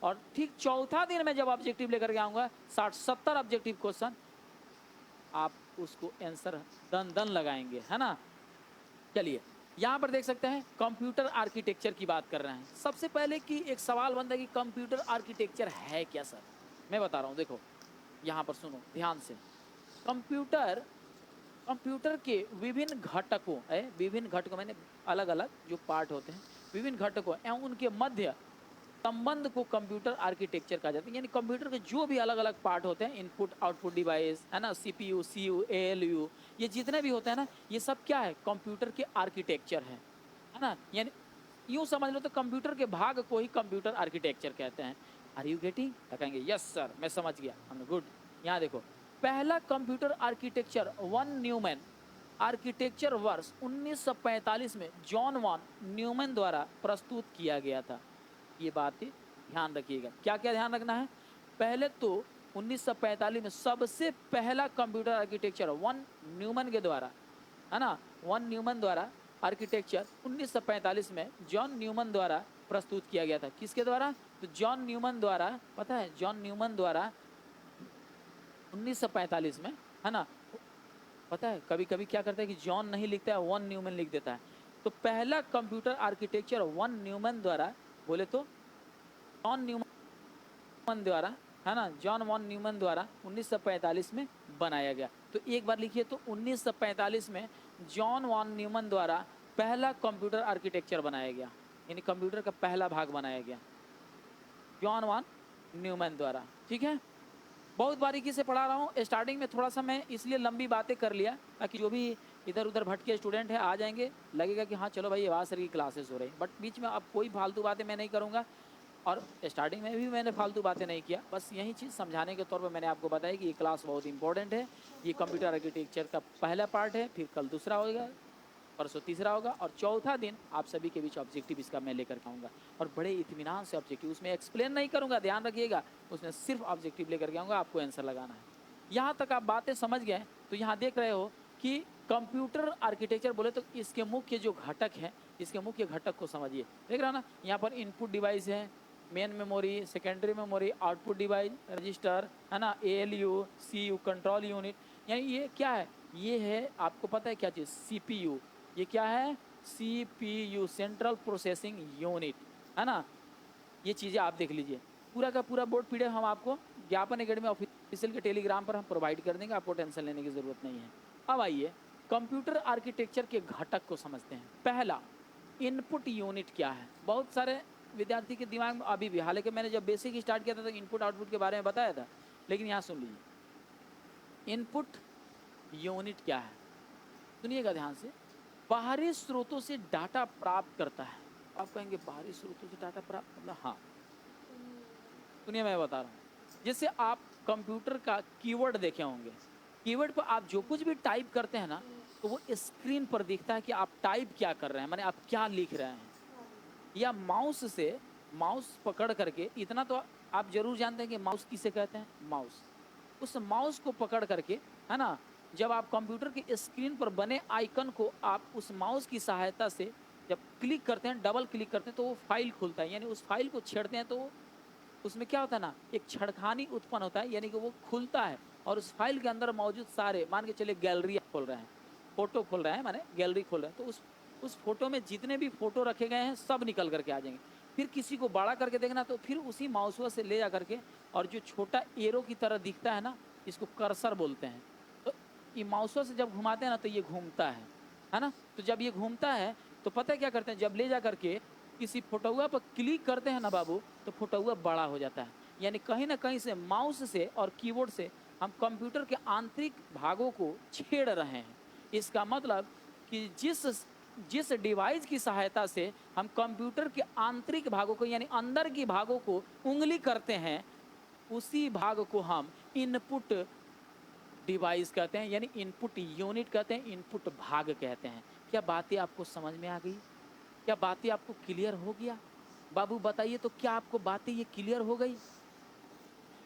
और ठीक चौथा दिन मैं जब ऑब्जेक्टिव लेकर के आऊँगा 60-70 ऑब्जेक्टिव क्वेश्चन, आप उसको आंसर दन दन लगाएंगे, है ना। चलिए यहाँ पर देख सकते हैं कंप्यूटर आर्किटेक्चर की बात कर रहे हैं। सबसे पहले कि एक सवाल बनता है कि कंप्यूटर आर्किटेक्चर है क्या सर। मैं बता रहा हूँ, देखो यहाँ पर सुनो ध्यान से। कंप्यूटर कंप्यूटर के विभिन्न घटकों विभिन्न घटकों मैंने अलग अलग जो पार्ट होते हैं, विभिन्न घटकों एवं उनके मध्य संबंध को कंप्यूटर आर्किटेक्चर कहा जाता है। यानी कंप्यूटर के जो भी अलग अलग पार्ट होते हैं, इनपुट आउटपुट डिवाइस, है ना, सीपीयू, सीयू, एएलयू, ये जितने भी होते हैं ना, ये सब क्या है, कंप्यूटर के आर्किटेक्चर है ना। यानी यूं समझ लो तो कंप्यूटर के भाग को ही कंप्यूटर आर्किटेक्चर कहते हैं। Are you getting? कहेंगे यस सर, मैं समझ गया, हमने गुड। यहाँ देखो, पहला computer architecture von Neumann architecture वर्ष 1945 में जॉन वॉन न्यूमैन द्वारा प्रस्तुत किया गया था। ये बातें ध्यान रखिएगा। क्या क्या ध्यान रखना है? पहले तो 1945 में सबसे पहला कंप्यूटर आर्किटेक्चर वन न्यूमैन के द्वारा, है ना, वन न्यूमैन द्वारा आर्किटेक्चर 1945 में जॉन न्यूमैन द्वारा प्रस्तुत किया गया था। किसके द्वारा? तो जॉन न्यूमैन द्वारा, पता है, जॉन न्यूमैन द्वारा 1945 में, है ना। पता है कभी कभी क्या करता है कि जॉन नहीं लिखता है, वन न्यूमैन लिख देता है। तो पहला कंप्यूटर आर्किटेक्चर वन न्यूमैन द्वारा, बोले तो जॉन न्यूमैन द्वारा, है ना, जॉन वॉन न्यूमैन द्वारा 1945 में बनाया गया। तो एक बार लिखिए तो 1945 में जॉन वॉन न्यूमैन द्वारा पहला कंप्यूटर आर्किटेक्चर बनाया गया, यानी कंप्यूटर का पहला भाग बनाया गया जॉन वॉन न्यूमैन द्वारा। ठीक है, बहुत बारीकी से पढ़ा रहा हूँ। स्टार्टिंग में थोड़ा सा मैं इसलिए लंबी बातें कर लिया ताकि जो भी इधर उधर भटके स्टूडेंट है आ जाएंगे, लगेगा कि हाँ चलो भाई आवाज सर की क्लासेस हो रही, बट बीच में अब कोई फालतू बातें मैं नहीं करूँगा। और स्टार्टिंग में भी मैंने फालतू बातें नहीं किया, बस यही चीज़ समझाने के तौर पर मैंने आपको बताया कि ये क्लास बहुत इंपॉर्टेंट है। ये कंप्यूटर आर्किटेक्चर का पहला पार्ट है, फिर कल दूसरा होगा, परसों तीसरा होगा, और चौथा दिन आप सभी के बीच ऑब्जेक्टिव इसका मैं लेकर के आऊँगा। और बड़े इत्मीनान से ऑब्जेक्टिव, उसमें एक्सप्लेन नहीं करूँगा, ध्यान रखिएगा, उसमें सिर्फ ऑब्जेक्टिव लेकर के आऊँगा, आपको आंसर लगाना है। यहाँ तक आप बातें समझ गए तो यहाँ देख रहे हो कि कंप्यूटर आर्किटेक्चर बोले तो इसके मुख्य जो घटक हैं, इसके मुख्य घटक को समझिए। देख रहे हो ना, यहाँ पर इनपुट डिवाइस है, main memory, secondary memory, output device, register, है ना, एएलयू, सीयू, कंट्रोल यूनिट। यानी ये क्या है? ये है, आपको पता है क्या चीज़? सीपीयू। ये क्या है? सीपीयू, सेंट्रल प्रोसेसिंग यूनिट, है ना। ये चीज़ें आप देख लीजिए। पूरा का पूरा बोर्ड पीडीएफ हम आपको ज्ञापन एकेडमी ऑफिशियल के टेलीग्राम पर हम प्रोवाइड कर देंगे, आपको टेंशन लेने की ज़रूरत नहीं है। अब आइए कंप्यूटर आर्किटेक्चर के घटक को समझते हैं। पहला, इनपुट यूनिट क्या है? बहुत सारे विद्यार्थी के दिमाग में अभी भी, हालांकि मैंने जब बेसिक स्टार्ट किया था तो इनपुट आउटपुट के बारे में बताया था, लेकिन यहाँ सुन लीजिए इनपुट यूनिट क्या है। सुनिएगा ध्यान से। बाहरी स्रोतों से डाटा प्राप्त करता है। आप कहेंगे बाहरी स्रोतों से डाटा प्राप्त, मतलब हाँ, सुनिए मैं बता रहा हूँ। जैसे आप कंप्यूटर का कीवर्ड देखे होंगे, कीवर्ड पर आप जो कुछ भी टाइप करते हैं ना, तो वो स्क्रीन पर दिखता है कि आप टाइप क्या कर रहे हैं, माने आप क्या लिख रहे हैं। या माउस से, माउस पकड़ करके, इतना तो आप जरूर जानते हैं कि माउस किसे कहते हैं, माउस। उस माउस को पकड़ करके, है ना, जब आप कंप्यूटर की स्क्रीन पर बने आइकन को आप उस माउस की सहायता से जब क्लिक करते हैं, डबल क्लिक करते हैं, तो वो फाइल खुलता है। यानी उस फाइल को छेड़ते हैं तो उसमें क्या होता है ना, एक छड़खानी उत्पन्न होता है, यानी कि वो खुलता है और उस फाइल के अंदर मौजूद सारे, मान के चलिए गैलरी खोल रहे हैं, फोटो खोल रहे हैं, माने गैलरी खोल रहे हैं, तो उस फोटो में जितने भी फोटो रखे गए हैं सब निकल करके आ जाएंगे। फिर किसी को बड़ा करके देखना तो फिर उसी माउसवा से ले जा करके, और जो छोटा एरो की तरह दिखता है ना, इसको कर्सर बोलते हैं। तो ये माउसवा से जब घुमाते हैं ना तो ये घूमता है ना। तो जब ये घूमता है तो पता है क्या करते हैं, जब ले जा करके किसी फोटोआ पर क्लिक करते हैं ना बाबू, तो फोटोआ बड़ा हो जाता है। यानी कहीं ना कहीं से माउस से और कीबोर्ड से हम कंप्यूटर के आंतरिक भागों को छेड़ रहे हैं। इसका मतलब कि जिस डिवाइस की सहायता से हम कंप्यूटर के आंतरिक भागों को, यानी अंदर की भागों को उंगली करते हैं, उसी भाग को हम इनपुट डिवाइस कहते हैं, यानी इनपुट यूनिट कहते हैं, इनपुट भाग कहते हैं। क्या बातें आपको समझ में आ गई? क्या बातें आपको क्लियर हो गया? बाबू बताइए तो, क्या आपको बातें ये क्लियर हो गई?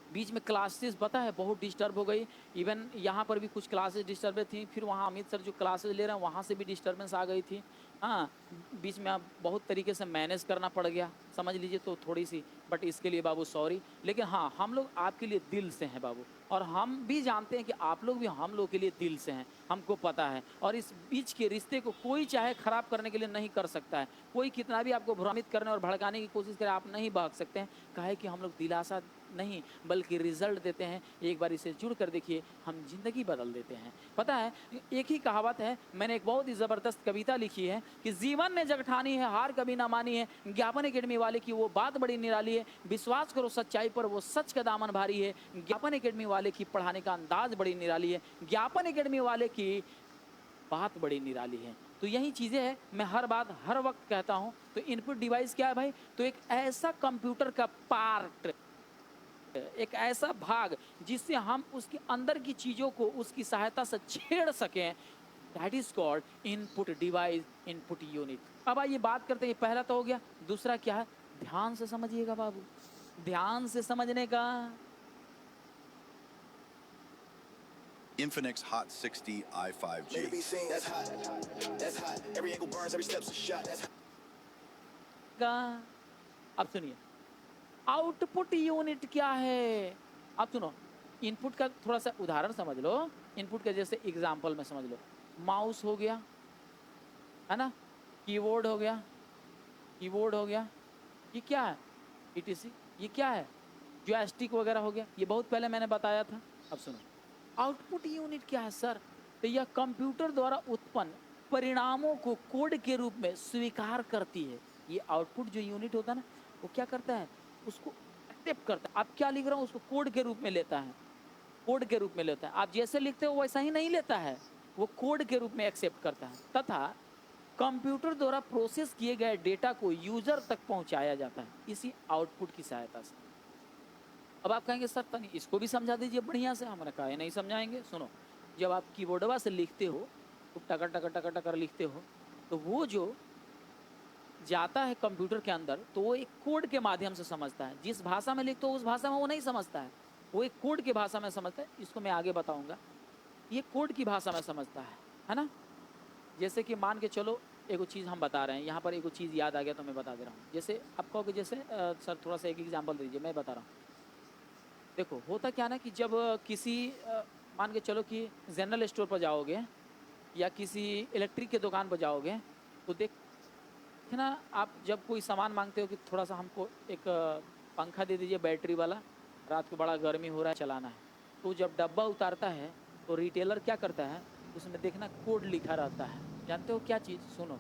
बीच में क्लासेस पता है बहुत डिस्टर्ब हो गई, इवन यहाँ पर भी कुछ क्लासेस डिस्टर्ब थी, फिर वहाँ अमित सर जो क्लासेस ले रहे हैं वहाँ से भी डिस्टर्बेंस आ गई थी। हाँ, बीच में आप बहुत तरीके से मैनेज करना पड़ गया, समझ लीजिए। तो थोड़ी सी बट इसके लिए बाबू सॉरी, लेकिन हाँ हम लोग आपके लिए दिल से हैं बाबू, और हम भी जानते हैं कि आप लोग भी हम लोग के लिए दिल से हैं, हमको पता है। और इस बीच के रिश्ते को कोई चाहे खराब करने के लिए नहीं कर सकता है, कोई कितना भी आपको भ्रमित करने और भड़काने की कोशिश करे, आप नहीं भाग सकते हैं। काहे कि हम लोग दिलासा नहीं बल्कि रिजल्ट देते हैं। एक बार इसे जुड़ कर देखिए, हम जिंदगी बदल देते हैं। पता है, एक ही कहावत है, मैंने एक बहुत ही जबरदस्त कविता लिखी है कि जीवन ने जग ठानी है, हार कभी ना मानी है, ज्ञापन एकेडमी वाले की वो बात बड़ी निराली है, विश्वास करो सच्चाई पर वो सच का दामन भारी है, ज्ञापन एकेडमी वाले की पढ़ाने का अंदाज बड़ी निराली है, ज्ञापन एकेडमी वाले की बात बड़ी निराली है। तो यही चीजें हैं, मैं हर बात हर वक्त कहता हूं। तो इनपुट डिवाइस क्या है भाई? तो एक ऐसा कंप्यूटर का पार्ट, एक ऐसा भाग जिससे हम उसके अंदर की चीजों को उसकी सहायता से छेड़ सकें, that is called input device, input unit. अब आइए बात करते हैं, पहला तो हो गया, दूसरा क्या है? ध्यान से समझिएगा बाबू, ध्यान से समझने का। Infinix Hot 60 i5G. अब सुनिए, आउटपुट यूनिट क्या है? अब सुनो, इनपुट का थोड़ा सा उदाहरण समझ लो। इनपुट का जैसे एग्जांपल में समझ लो, माउस हो गया, है ना, कीबोर्ड हो गया, कीबोर्ड हो गया, ये क्या है? ETC, ये क्या है? जॉयस्टिक वगैरह हो गया, ये बहुत पहले मैंने बताया था। अब सुनो, आउटपुट यूनिट क्या है सर? तो यह कंप्यूटर द्वारा उत्पन्न परिणामों को कोड के रूप में स्वीकार करती है। ये आउटपुट जो यूनिट होता है ना, वो क्या करता है? उसको एक्सेप्ट करता है। आप क्या लिख रहा हूँ उसको कोड के रूप में लेता है, कोड के रूप में लेता है। आप जैसे लिखते हो वैसा ही नहीं लेता है, वो कोड के रूप में एक्सेप्ट करता है, तथा कंप्यूटर द्वारा प्रोसेस किए गए डेटा को यूजर तक पहुंचाया जाता है इसी आउटपुट की सहायता से। अब आप कहेंगे सर तनी इसको भी समझा दीजिए बढ़िया से। हमने कहा नहीं समझाएंगे। सुनो, जब आप कीबोर्डवा से लिखते हो तो टकर टकर टकर टकर लिखते हो, तो वो जो जाता है कंप्यूटर के अंदर, तो वो एक कोड के माध्यम से समझता है। जिस भाषा में लिखते हो उस भाषा में वो नहीं समझता है, वो एक कोड की भाषा में समझता है। इसको मैं आगे बताऊंगा, ये कोड की भाषा में समझता है ना। जैसे कि मान के चलो एगो चीज़ हम बता रहे हैं, यहाँ पर एगो चीज़ याद आ गया तो मैं बता दे रहा हूँ। जैसे आप कहोगे जैसे सर थोड़ा सा एक एग्जाम्पल दीजिए, मैं बता रहा हूँ। देखो होता क्या ना कि जब किसी मान के चलो कि जनरल स्टोर पर जाओगे या किसी इलेक्ट्रिक के दुकान पर जाओगे, तो देख है ना, आप जब कोई सामान मांगते हो कि थोड़ा सा हमको एक पंखा दे दीजिए बैटरी वाला, रात को बड़ा गर्मी हो रहा है चलाना है, तो जब डब्बा उतारता है तो रिटेलर क्या करता है, उसमें देखना कोड लिखा रहता है। जानते हो क्या चीज़? सुनो,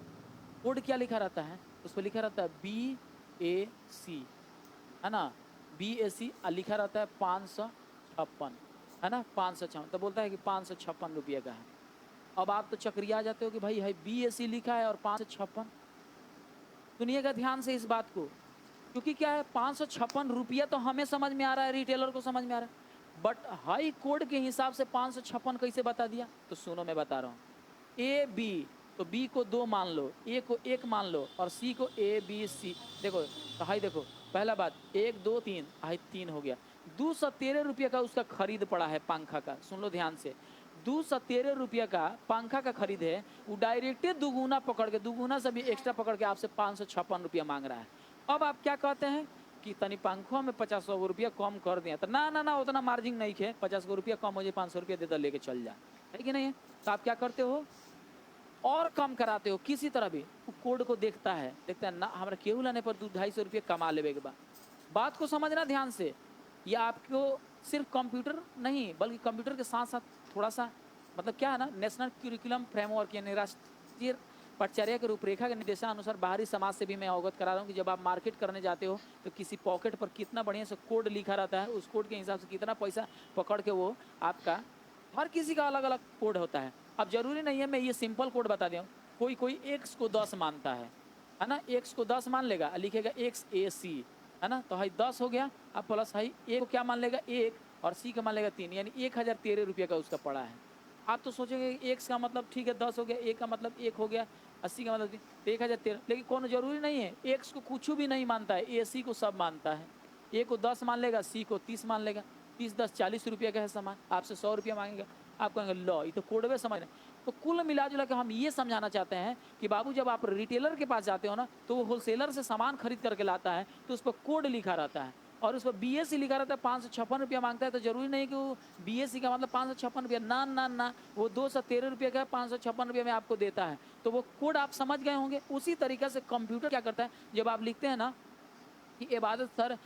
कोड क्या लिखा रहता है? उस पर लिखा रहता है BAC, है ना, BAC लिखा रहता है 556, है ना, 556, तो बोलता है कि 556 रुपये का है। अब आप तो चक्रिया जाते हो कि भाई है BAC लिखा है और 556। सुनिएगा ध्यान से इस बात को, क्योंकि क्या है, 556 रुपया तो हमें समझ में आ रहा है, रिटेलर को समझ में आ रहा है, बट हाई कोड के हिसाब से 556 कैसे बता दिया? तो सुनो मैं बता रहा हूँ। AB, तो B को 2 मान लो, A को 1 मान लो और C को ABC। देखो तो हाई, देखो पहला बात 1 2 3, हाई 3 हो गया। 213 रुपये का उसका खरीद पड़ा है पंखा का। सुन लो ध्यान से, 213 रुपये का पंखा का खरीद है, वो डायरेक्ट दुगुना पकड़ के, दुगुना से भी एक्स्ट्रा पकड़ के आपसे 556 रुपया मांग रहा है। अब आप क्या कहते हैं कि तनी पंखों में 50 रुपया कम कर दिया, तो ना ना ना उतना मार्जिन नहीं है, 50 रुपया कम हो जाए, 500 रुपया दे दो लेके चल जा, है कि नहीं है? तो आप क्या करते हो, और कम कराते हो किसी तरह भी। कोड को देखता है ना, हमारा केहू लाने पर 200-250 रुपये कमा लेवे के बाद। बात को समझना ध्यान से, या आपको सिर्फ कंप्यूटर नहीं बल्कि कंप्यूटर के साथ साथ थोड़ा सा मतलब क्या है ना, नेशनल करिकुलम फ्रेमवर्क यानी राष्ट्रीय पटचर्या के रूपरेखा के निर्देशानुसार बाहरी समाज से भी मैं अवगत करा रहा हूँ कि जब आप मार्केट करने जाते हो तो किसी पॉकेट पर कितना बढ़िया से कोड लिखा रहता है, उस कोड के हिसाब से कितना पैसा पकड़ के वो आपका, हर किसी का अलग अलग कोड होता है। अब जरूरी नहीं है मैं ये सिंपल कोड बता दूँ, कोई x को 10 मानता है ना, x को 10 मान लेगा, लिखेगा XAC, है ना, तो हाई 10 हो गया। अब प्लस हाई ए को क्या मान लेगा 1 और C का मान लेगा 3, यानी 1013 रुपये का उसका पड़ा है। आप तो सोचेंगे x का मतलब ठीक है 10 हो गया, a का मतलब 1 हो गया, 80 का मतलब 1013, लेकिन कोनो जरूरी नहीं है, x को कुछ भी नहीं मानता है, AC को सब मानता है। a को 10 मान लेगा, C को 30 मान लेगा, 30 10 40 रुपये का है सामान, आपसे 100 रुपया मांगेगा, आप कहेंगे लो ये तो कोडवे समझ रहे। तो कुल मिला जुला के हम ये समझाना चाहते हैं कि बाबू जब आप रिटेलर के पास जाते हो ना, तो वो होलसेलर से सामान खरीद करके लाता है, तो उस पर कोड लिखा रहता है और उस पर बीएससी लिखा रहता है, 556 रुपया मांगता है। तो जरूरी नहीं कि वो बीएससी का मतलब 556 रुपया, ना ना ना, वो 213 रुपये का 556 रुपये में आपको देता है। तो वो कोड आप समझ गए होंगे। उसी तरीके से कंप्यूटर क्या करता है, जब आप लिखते हैं ना कि इबादत sir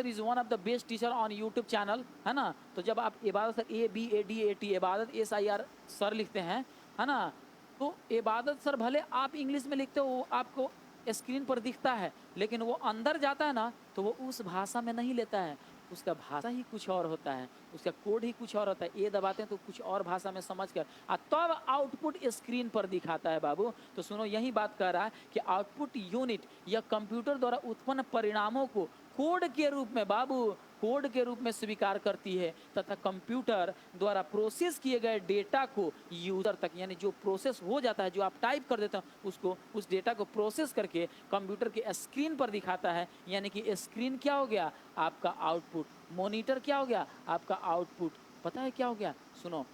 is one of the best teacher on YouTube channel, है ना, तो जब आप इबादत सर ABADAT इबादत SIR सर लिखते हैं, है ना, तो इबादत सर भले आप इंग्लिश में लिखते हो, वो आपको स्क्रीन पर दिखता है, लेकिन वो अंदर जाता है ना, तो वो उस भाषा में नहीं लेता है, उसका भाषा ही कुछ और होता है, उसका कोड ही कुछ और होता है। ये दबाते हैं तो कुछ और भाषा में समझ कर तब आउटपुट स्क्रीन पर दिखाता है बाबू। तो सुनो, यही बात कर रहा है कि आउटपुट यूनिट या कंप्यूटर द्वारा उत्पन्न परिणामों को कोड के रूप में बाबू, कोड के रूप में स्वीकार करती है तथा कंप्यूटर द्वारा प्रोसेस किए गए डेटा को यूजर तक, यानी जो प्रोसेस हो जाता है, जो आप टाइप कर देते हो उसको, उस डेटा को प्रोसेस करके कंप्यूटर के स्क्रीन पर दिखाता है। यानी कि स्क्रीन क्या हो गया, आपका आउटपुट। मॉनिटर क्या हो गया, आपका आउटपुट। पता है क्या हो गया, सुनो,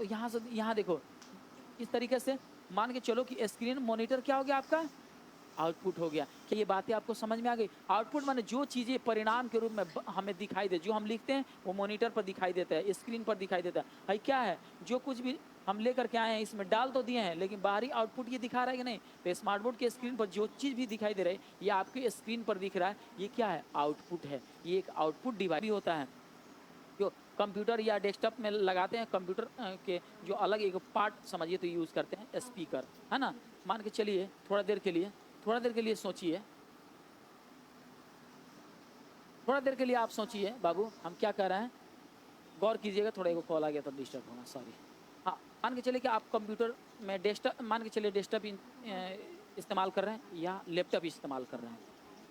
यहाँ से यहाँ देखो, इस तरीके से मान के चलो कि स्क्रीन मॉनिटर क्या हो गया, आपका आउटपुट हो गया। क्या ये बातें आपको समझ में आ गई? आउटपुट माने जो चीजें परिणाम के रूप में हमें दिखाई दे, जो हम लिखते हैं वो मॉनिटर पर दिखाई देता है, स्क्रीन पर दिखाई देता है। भाई क्या है, जो कुछ भी हम लेकर के आए हैं इसमें डाल तो दिए हैं, लेकिन बाहरी आउटपुट ये दिखा रहा है कि नहीं? तो स्मार्ट बोर्ड के स्क्रीन पर जो चीज भी दिखाई दे रही है, ये आपके स्क्रीन पर दिख रहा है, ये क्या है, आउटपुट है। ये एक आउटपुट डिवाइस भी होता है जो कंप्यूटर या डेस्कटॉप में लगाते हैं। कंप्यूटर के जो अलग एक पार्ट समझिए तो यूज़ करते हैं, स्पीकर, है ना। मान के चलिए थोड़ा देर के लिए सोचिए, थोड़ा देर के लिए आप सोचिए बाबू, हम क्या कर रहे हैं, गौर कीजिएगा। थोड़ा एक कॉल आ गया था, डिस्टर्ब होना, सॉरी। हाँ, मान के चलिए कि आप कंप्यूटर में डेस्कटॉप, मान के चलिए डेस्कटॉप इस्तेमाल कर रहे हैं या लैपटॉप इस्तेमाल कर रहे हैं।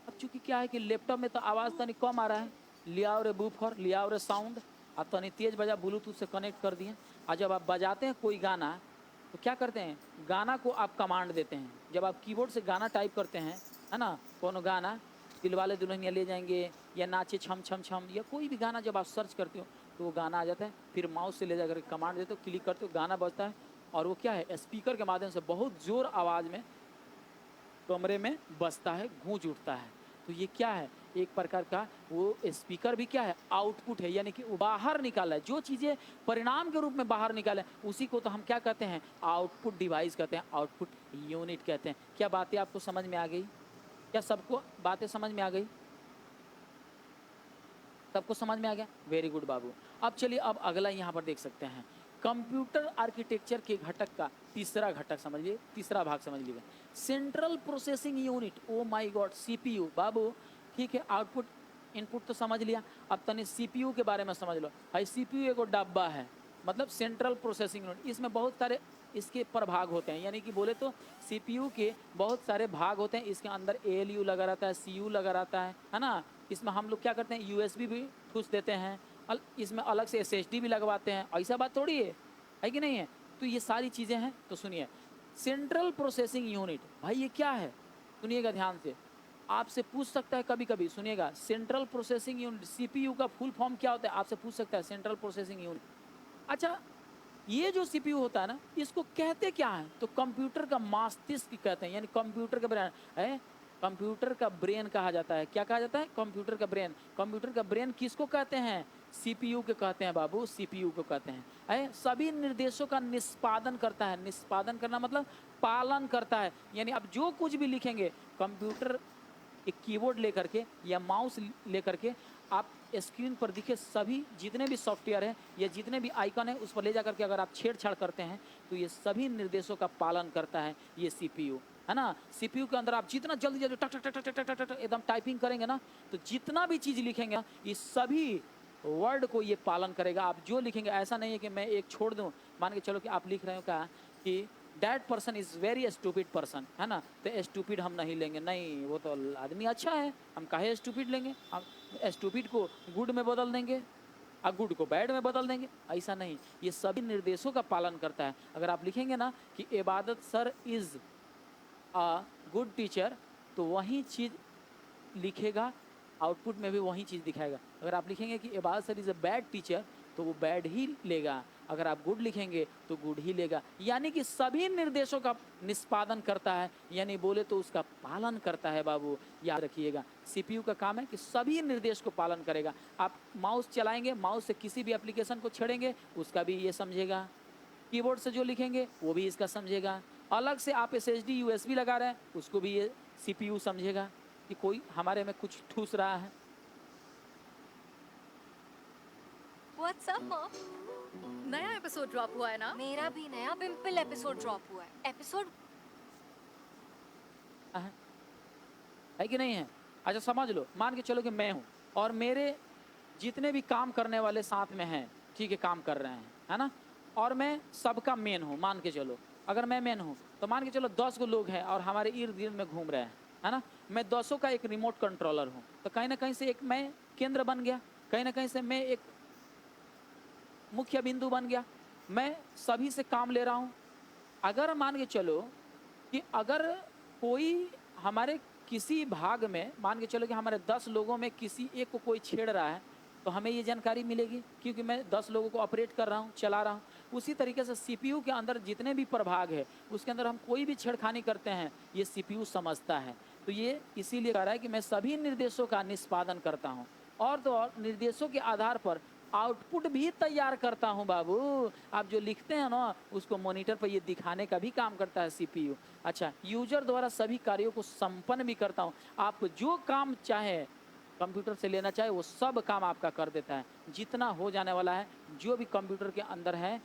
अब चूंकि क्या है कि लैपटॉप में तो आवाज़ तनी कम आ रहा है, लिया और बूफर, लिया और साउंड, आप तनी तेज़ बजा, ब्लूटूथ से कनेक्ट कर दिए। और जब आप बजाते हैं कोई गाना, तो क्या करते हैं, गाना को आप कमांड देते हैं। जब आप कीबोर्ड से गाना टाइप करते हैं, है ना, कोनो गाना, दिलवाले दुल्हनिया ले जाएंगे या नाचे छम छम छम, या कोई भी गाना जब आप सर्च करते हो तो वो गाना आ जाता है। फिर माउस से ले जाकर कमांड देते हो, क्लिक करते हो, गाना बजता है और वो क्या है, स्पीकर के माध्यम से बहुत ज़ोर आवाज़ में कमरे में बजता है, गूंज उठता है। तो ये क्या है, एक प्रकार का वो स्पीकर भी क्या है, आउटपुट है। यानी कि वो बाहर निकाला है, जो चीज़ें परिणाम के रूप में बाहर निकाले, उसी को तो हम क्या कहते हैं, आउटपुट डिवाइस कहते हैं, आउटपुट यूनिट कहते हैं। क्या बातें आपको समझ में आ गई? क्या सबको बातें समझ में आ गई? सबको समझ में आ गया? वेरी गुड बाबू। अब चलिए, अब अगला यहाँ पर देख सकते हैं, कंप्यूटर आर्किटेक्चर के घटक का तीसरा घटक समझिए, तीसरा भाग समझ लीजिए, central processing unit. Oh my God, CPU बाबू। ठीक है, आउटपुट इनपुट तो समझ लिया, अब तनी सीपीयू के बारे में समझ लो। भाई सीपीयू एगो डब्बा है, मतलब सेंट्रल प्रोसेसिंग यूनिट। इसमें बहुत सारे इसके प्रभाग होते हैं, यानी कि बोले तो सीपीयू के बहुत सारे भाग होते हैं। इसके अंदर एएलयू लगा रहता है, सीयू लगा रहता है ना। इसमें हम लोग क्या करते हैं, यूएसबी भी ठूस देते हैं, इसमें अलग से एसएसडी भी लगवाते हैं। ऐसा बात थोड़ी है कि नहीं है? तो ये सारी चीज़ें हैं। तो सुनिए, सेंट्रल प्रोसेसिंग यूनिट, भाई ये क्या है, सुनिएगा ध्यान से। आपसे पूछ सकता है कभी कभी, सुनिएगा, सेंट्रल प्रोसेसिंग यूनिट, सीपीयू का फुल फॉर्म क्या होता है, आपसे पूछ सकता है, सेंट्रल प्रोसेसिंग यूनिट। अच्छा, ये जो सीपीयू होता है ना, इसको कहते क्या है, तो कंप्यूटर का मस्तिष्क कहते हैं, यानी कंप्यूटर का ब्रेन है। कंप्यूटर का ब्रेन कहा जाता है। क्या कहा जाता है, कंप्यूटर का ब्रेन। कंप्यूटर का ब्रेन किसको कहते हैं, सीपीयू के कहते हैं बाबू, सीपीयू को कहते हैं। सभी निर्देशों का निष्पादन करता है। निष्पादन करना मतलब पालन करता है। यानी आप जो कुछ भी लिखेंगे, कंप्यूटर एक कीबोर्ड लेकर के या माउस लेकर के आप स्क्रीन पर दिखे सभी जितने भी सॉफ्टवेयर हैं या जितने भी आइकन है, उस पर ले जाकर के अगर आप छेड़छाड़ करते हैं तो ये सभी निर्देशों का पालन करता है ये सीपीयू, है ना। सीपीयू के अंदर आप जितना जल्दी जल्दी टक टक टक टक टक टक एकदम टाइपिंग करेंगे ना, तो जितना भी चीज़ लिखेंगे ना, ये सभी वर्ड को ये पालन करेगा। आप जो लिखेंगे, ऐसा नहीं है कि मैं एक छोड़ दूँ। मान के चलो कि आप लिख रहे हो क्या कि that person is very stupid person, है ना, तो स्टूपिड हम नहीं लेंगे, नहीं, वो तो आदमी अच्छा है, हम काहे स्टूपिड लेंगे। हम स्टूपिड को गुड में बदल देंगे और गुड को बैड में बदल देंगे, ऐसा नहीं। ये सभी निर्देशों का पालन करता है। अगर आप लिखेंगे ना कि इबादत sir is a good teacher, तो वही चीज़ लिखेगा, आउटपुट में भी वही चीज़ दिखाएगा। अगर आप लिखेंगे कि इबादत sir is a bad teacher, तो वो बैड ही लेगा, अगर आप गुड लिखेंगे तो गुड ही लेगा। यानी कि सभी निर्देशों का निष्पादन करता है, यानी बोले तो उसका पालन करता है बाबू, याद रखिएगा। सीपीयू का काम है कि सभी निर्देश को पालन करेगा। आप माउस चलाएंगे, माउस से किसी भी एप्लीकेशन को छेड़ेंगे उसका भी ये समझेगा, कीबोर्ड से जो लिखेंगे वो भी इसका समझेगा, अलग से आप SSD USB लगा रहे हैं उसको भी ये CPU समझेगा कि कोई हमारे में कुछ ठूस रहा है। What's up, Mom? नया एपिसोड ड्रॉप हुआ है ना? मेरा भी नया पिंपल एपिसोड ड्रॉप हुआ है। एपिसोड है कि नहीं है? अच्छा समझ लो, मान के चलो कि मैं हूँ और मेरे जितने भी काम करने वाले साथ में हैं, ठीक है, काम कर रहे हैं, है ना, और मैं सबका मेन हूँ। मान के चलो अगर मैं मेन हूँ तो मान के चलो 10 गो लोग हैं और हमारे इर्द गिर्द में घूम रहे हैं, है ना, मैं 10 का एक रिमोट कंट्रोलर हूँ, तो कहीं ना कहीं से एक मैं केंद्र बन गया, कहीं ना कहीं से मैं एक मुख्य बिंदु बन गया, मैं सभी से काम ले रहा हूँ। अगर मान के चलो कि अगर कोई हमारे किसी भाग में, मान के चलो कि हमारे 10 लोगों में किसी एक को कोई छेड़ रहा है तो हमें ये जानकारी मिलेगी क्योंकि मैं 10 लोगों को ऑपरेट कर रहा हूँ, चला रहा हूँ। उसी तरीके से CPU के अंदर जितने भी प्रभाग है उसके अंदर हम कोई भी छेड़खानी करते हैं ये CPU समझता है। तो ये इसीलिए कह रहा है कि मैं सभी निर्देशों का निष्पादन करता हूँ और तो और निर्देशों के आधार पर आउटपुट भी तैयार करता हूँ बाबू। आप जो लिखते हैं ना उसको मॉनिटर पर ये दिखाने का भी काम करता है CPU। अच्छा, यूजर द्वारा सभी कार्यों को संपन्न भी करता हूँ। आप जो काम चाहे कंप्यूटर से लेना चाहे वो सब काम आपका कर देता है, जितना हो जाने वाला है जो भी कंप्यूटर के अंदर है,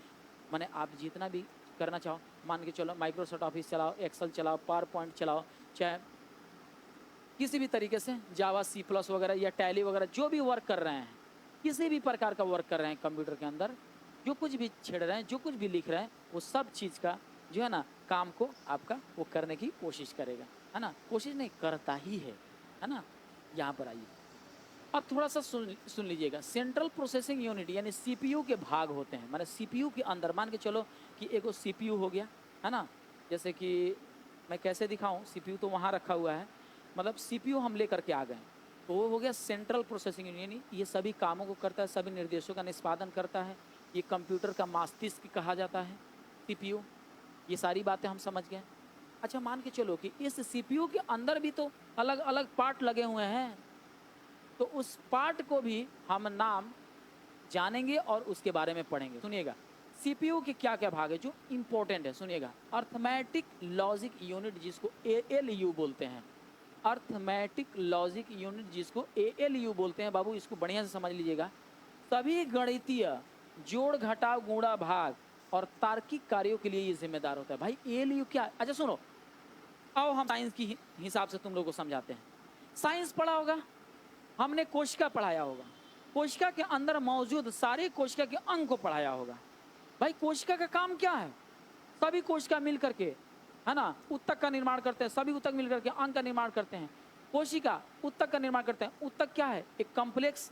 माने आप जितना भी करना चाहो, मान के चलो माइक्रोसॉफ्ट ऑफिस चलाओ, एक्सेल चलाओ, पावर पॉइंट चलाओ, चाहे किसी भी तरीके से जावा C+ वगैरह या टैली वगैरह जो भी वर्क कर रहे हैं, किसी भी प्रकार का वर्क कर रहे हैं कंप्यूटर के अंदर, जो कुछ भी छेड़ रहे हैं, जो कुछ भी लिख रहे हैं, वो सब चीज़ का जो है ना काम को आपका वो करने की कोशिश करेगा, है ना, कोशिश नहीं करता ही है ना। यहाँ पर आइए अब थोड़ा सा सुन लीजिएगा। सेंट्रल प्रोसेसिंग यूनिट यानी CPU के भाग होते हैं, माने CPU के अंदर मान के चलो कि एगो CPU हो गया, है ना, जैसे कि मैं कैसे दिखाऊं, CPU तो वहाँ रखा हुआ है, मतलब CPU हम लेकर के आ गए तो वो हो गया सेंट्रल प्रोसेसिंग यूनिट, यानी ये सभी कामों को करता है, सभी निर्देशों का निष्पादन करता है। ये कंप्यूटर का मस्तिष्क कहा जाता है CPU। ये सारी बातें हम समझ गए। अच्छा, मान के चलो कि इस CPU के अंदर भी तो अलग अलग पार्ट लगे हुए हैं, तो उस पार्ट को भी हम नाम जानेंगे और उसके बारे में पढ़ेंगे। सुनिएगा, CPU के क्या क्या भाग है जो इंपॉर्टेंट है, सुनिएगा। अर्थमेटिक लॉजिक यूनिट जिसको ALU बोलते हैं, अर्थमेटिक लॉजिक यूनिट जिसको ALU बोलते हैं बाबू, इसको बढ़िया से समझ लीजिएगा। सभी गणितीय जोड़ घटाव गुणा भाग और तार्किक कार्यों के लिए ये जिम्मेदार होता है। भाई ALU क्या है? अच्छा सुनो, आओ हम साइंस की हिसाब से तुम लोग को समझाते हैं। साइंस पढ़ा होगा, हमने कोशिका पढ़ाया होगा, कोशिका के अंदर मौजूद सारे कोशिका के अंग को पढ़ाया होगा। भाई कोशिका का काम क्या है? सभी कोशिका मिल करके, है ना, उत्तक का निर्माण करते हैं, सभी उत्तक मिल करके अंग का निर्माण करते हैं। कोशिका उत्तक का निर्माण करते हैं। उत्तक क्या है? एक कॉम्प्लेक्स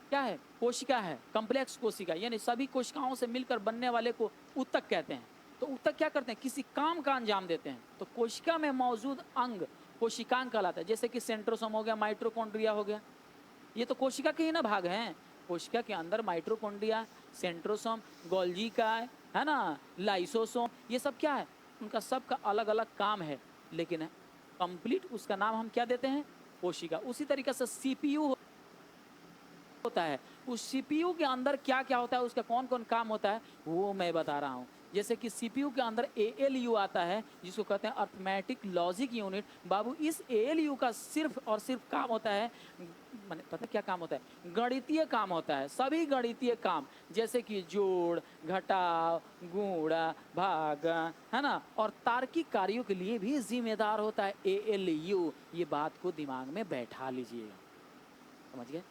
क्या है? कोशिका है, कॉम्प्लेक्स कोशिका, यानी सभी कोशिकाओं से मिलकर बनने वाले को उत्तक कहते हैं। तो उत्तक क्या करते हैं? किसी काम का अंजाम देते हैं। तो कोशिका में मौजूद अंग कोशिकांग कहलाता है, जैसे कि सेंट्रोसोम हो गया, माइटोकॉन्ड्रिया हो गया, ये तो कोशिका के ही ना भाग हैं। कोशिका के अंदर माइटोकॉन्ड्रिया, सेंट्रोसोम, गोल्जी का है ना, लाइसोसोम, ये सब क्या है? उनका सबका अलग अलग काम है, लेकिन कंप्लीट उसका नाम हम क्या देते हैं? कोशिका। उसी तरीके से CPU होता है, उस CPU के अंदर क्या क्या होता है, उसका कौन कौन काम होता है, वो मैं बता रहा हूँ। जैसे कि CPU के अंदर ALU आता है जिसको कहते हैं अर्थमेटिक लॉजिक यूनिट। बाबू इस ALU का सिर्फ और सिर्फ काम होता है, मैंने पता क्या काम होता है? गणितीय काम होता है, सभी गणितीय काम, जैसे कि जोड़ घटाव गुणा भाग, है ना, और तार्किक कार्यों के लिए भी जिम्मेदार होता है ALU। ये बात को दिमाग में बैठा लीजिएगा, समझ गए?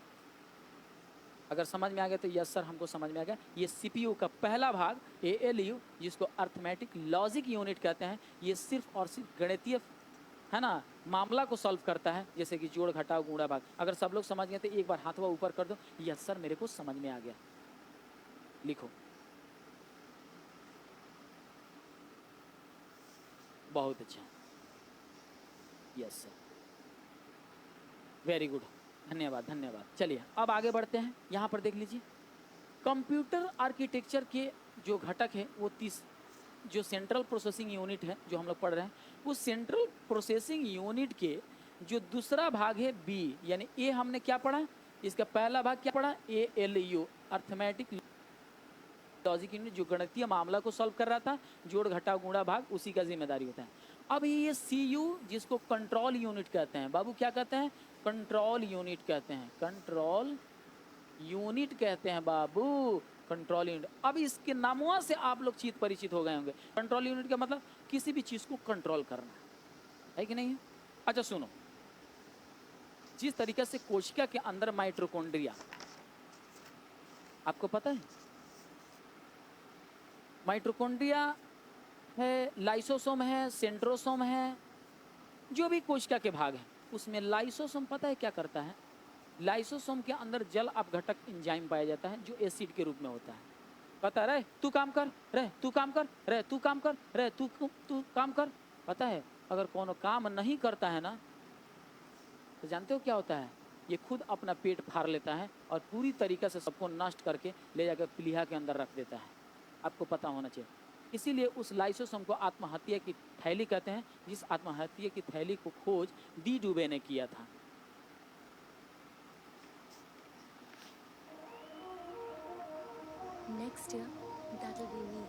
अगर समझ में आ गया तो यस सर हमको समझ में आ गया। ये CPU का पहला भाग ALU जिसको अर्थमेटिक लॉजिक यूनिट कहते हैं, ये सिर्फ और सिर्फ गणितीय, है ना, मामला को सॉल्व करता है, जैसे कि जोड़ घटाव गुणा भाग। अगर सब लोग समझ गए तो एक बार हाथवा ऊपर कर दो, यस सर मेरे को समझ में आ गया। लिखो, बहुत अच्छा, यस सर, वेरी गुड, धन्यवाद धन्यवाद। चलिए अब आगे बढ़ते हैं। यहाँ पर देख लीजिए, कंप्यूटर आर्किटेक्चर के जो घटक है वो 30, जो सेंट्रल प्रोसेसिंग यूनिट है जो हम लोग पढ़ रहे हैं, वो सेंट्रल प्रोसेसिंग यूनिट के जो दूसरा भाग है बी, यानी ए हमने क्या पढ़ा, इसका पहला भाग क्या पढ़ा, ALU अर्थमेटिक लॉजिक यूनिट, जो गणितीय मामला को सॉल्व कर रहा था, जोड़ घटा गुणा भाग उसी का जिम्मेदारी होता है। अब ये CU जिसको कंट्रोल यूनिट कहते हैं, बाबू क्या कहते हैं, कंट्रोल यूनिट कहते हैं, कंट्रोल यूनिट कहते हैं बाबू, कंट्रोल यूनिट। अब इसके नामों से आप लोग चित परिचित हो गए होंगे। कंट्रोल यूनिट का मतलब किसी भी चीज को कंट्रोल करना है कि नहीं है। अच्छा सुनो, जिस तरीके से कोशिका के अंदर माइटोकॉन्ड्रिया, आपको पता है माइटोकॉन्ड्रिया है, लाइसोसोम है, सेंट्रोसोम है, जो भी कोशिका के भाग हैं उसमें लाइसोसोम पता है क्या करता है, लाइसोसोम के अंदर जल अपघटक एंजाइम पाया जाता है जो एसिड के रूप में होता है। पता है, रे तू काम कर, रे तू काम कर, रे तू काम कर, रे तू काम कर। पता है अगर कोनो काम नहीं करता है ना तो जानते हो क्या होता है, ये खुद अपना पेट फाड़ लेता है और पूरी तरीके से सबको नष्ट करके ले जाकर प्लीहा के अंदर रख देता है। आपको पता होना चाहिए। इसीलिए उस लाइसोसोम को आत्महत्या की थैली कहते हैं, जिस आत्महत्या की थैली को खोज डी डुबे ने किया था। Next year, that'll be me.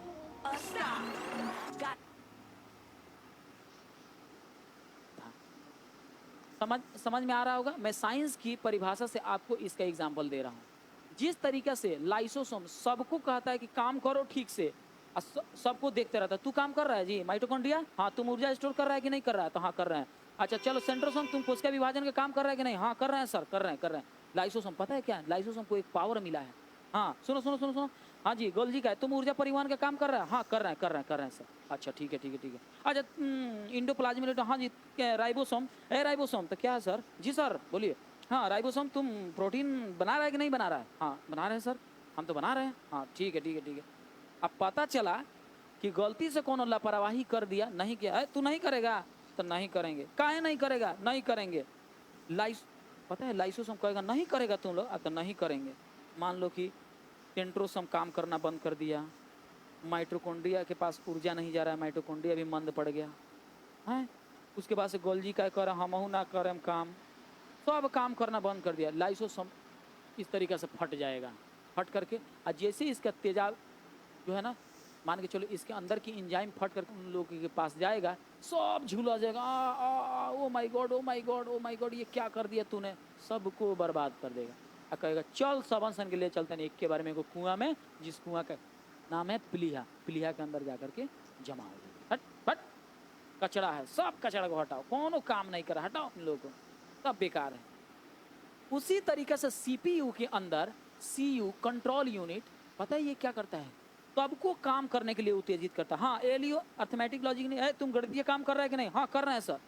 समझ में आ रहा होगा। मैं साइंस की परिभाषा से आपको इसका एग्जाम्पल दे रहा हूँ। जिस तरीके से लाइसोसोम सबको कहता है कि काम करो ठीक से, सबको देखते रहता है, तू काम कर रहा है जी माइटोकॉन्ड्रिया, हाँ तुम ऊर्जा स्टोर कर रहा है कि नहीं कर रहा है, तो हाँ कर रहे हैं। अच्छा चलो सेंट्रोसोम, तुम कोशिका विभाजन का काम कर रहा है कि नहीं, हाँ कर रहे हैं सर, कर रहे हैं। लाइसोसोम पता है क्या, लाइसोसोम को एक पावर मिला है। हाँ सुनो, हाँ जी गोलजी का है, तुम ऊर्जा परिवहन का काम कर रहा है, हाँ कर रहे हैं सर। अच्छा ठीक है। अच्छा इंडोप्लाज्मिक, हाँ जी राइबोसोम, राइबोसोम तो क्या है सर, जी सर बोलिए। हाँ राइबोसोम तुम प्रोटीन बना रहा है कि नहीं बना रहा है, हाँ बना रहे हैं सर, हम तो बना रहे हैं, हाँ ठीक है। अब पता चला कि गलती से कोनो लापरवाही कर दिया, नहीं किया है, तू नहीं करेगा तो नहीं करेंगे, काहे नहीं करेगा, नहीं करेंगे। पता है लाइसोसोम कहेगा नहीं करेगा तुम लोग, तो नहीं करेंगे। मान लो कि सेंट्रोसोम काम करना बंद कर दिया, माइटोकॉन्ड्रिया के पास ऊर्जा नहीं जा रहा है, माइटोकॉन्ड्रिया भी मंद पड़ गया है। उसके बाद से गोल्जी का कर हमहू ना करें काम, सब काम करना बंद कर दिया। लाइसोसोम इस तरीके से फट जाएगा, फट करके और जैसे इसका तेजाब जो है ना, मान के चलो इसके अंदर की एंजाइम फट करके उन लोगों के पास जाएगा, सब झूला जाएगा, ओ माय गॉड ये क्या कर दिया तूने, सबको बर्बाद कर देगा। और कहेगा चल सबन के लिए चलते हैं एक के बारे में, को कुआं में, जिस कुआं का नाम है प्लीहा के अंदर जा करके जमा हो जाएगा। हट कचरा है, सब कचरा को हटाओ, कोनो काम नहीं करा, हटाओ उन लोगों को, सब बेकार है। उसी तरीके से CPU के अंदर CU कंट्रोल यूनिट, पता है ये क्या करता है, सबको काम करने के लिए उत्तेजित करता है। हाँ ALU अर्थमेटिक लॉजिक नहीं है, तुम गणितीय काम कर रहे हैं कि नहीं, हाँ कर रहे हैं सर,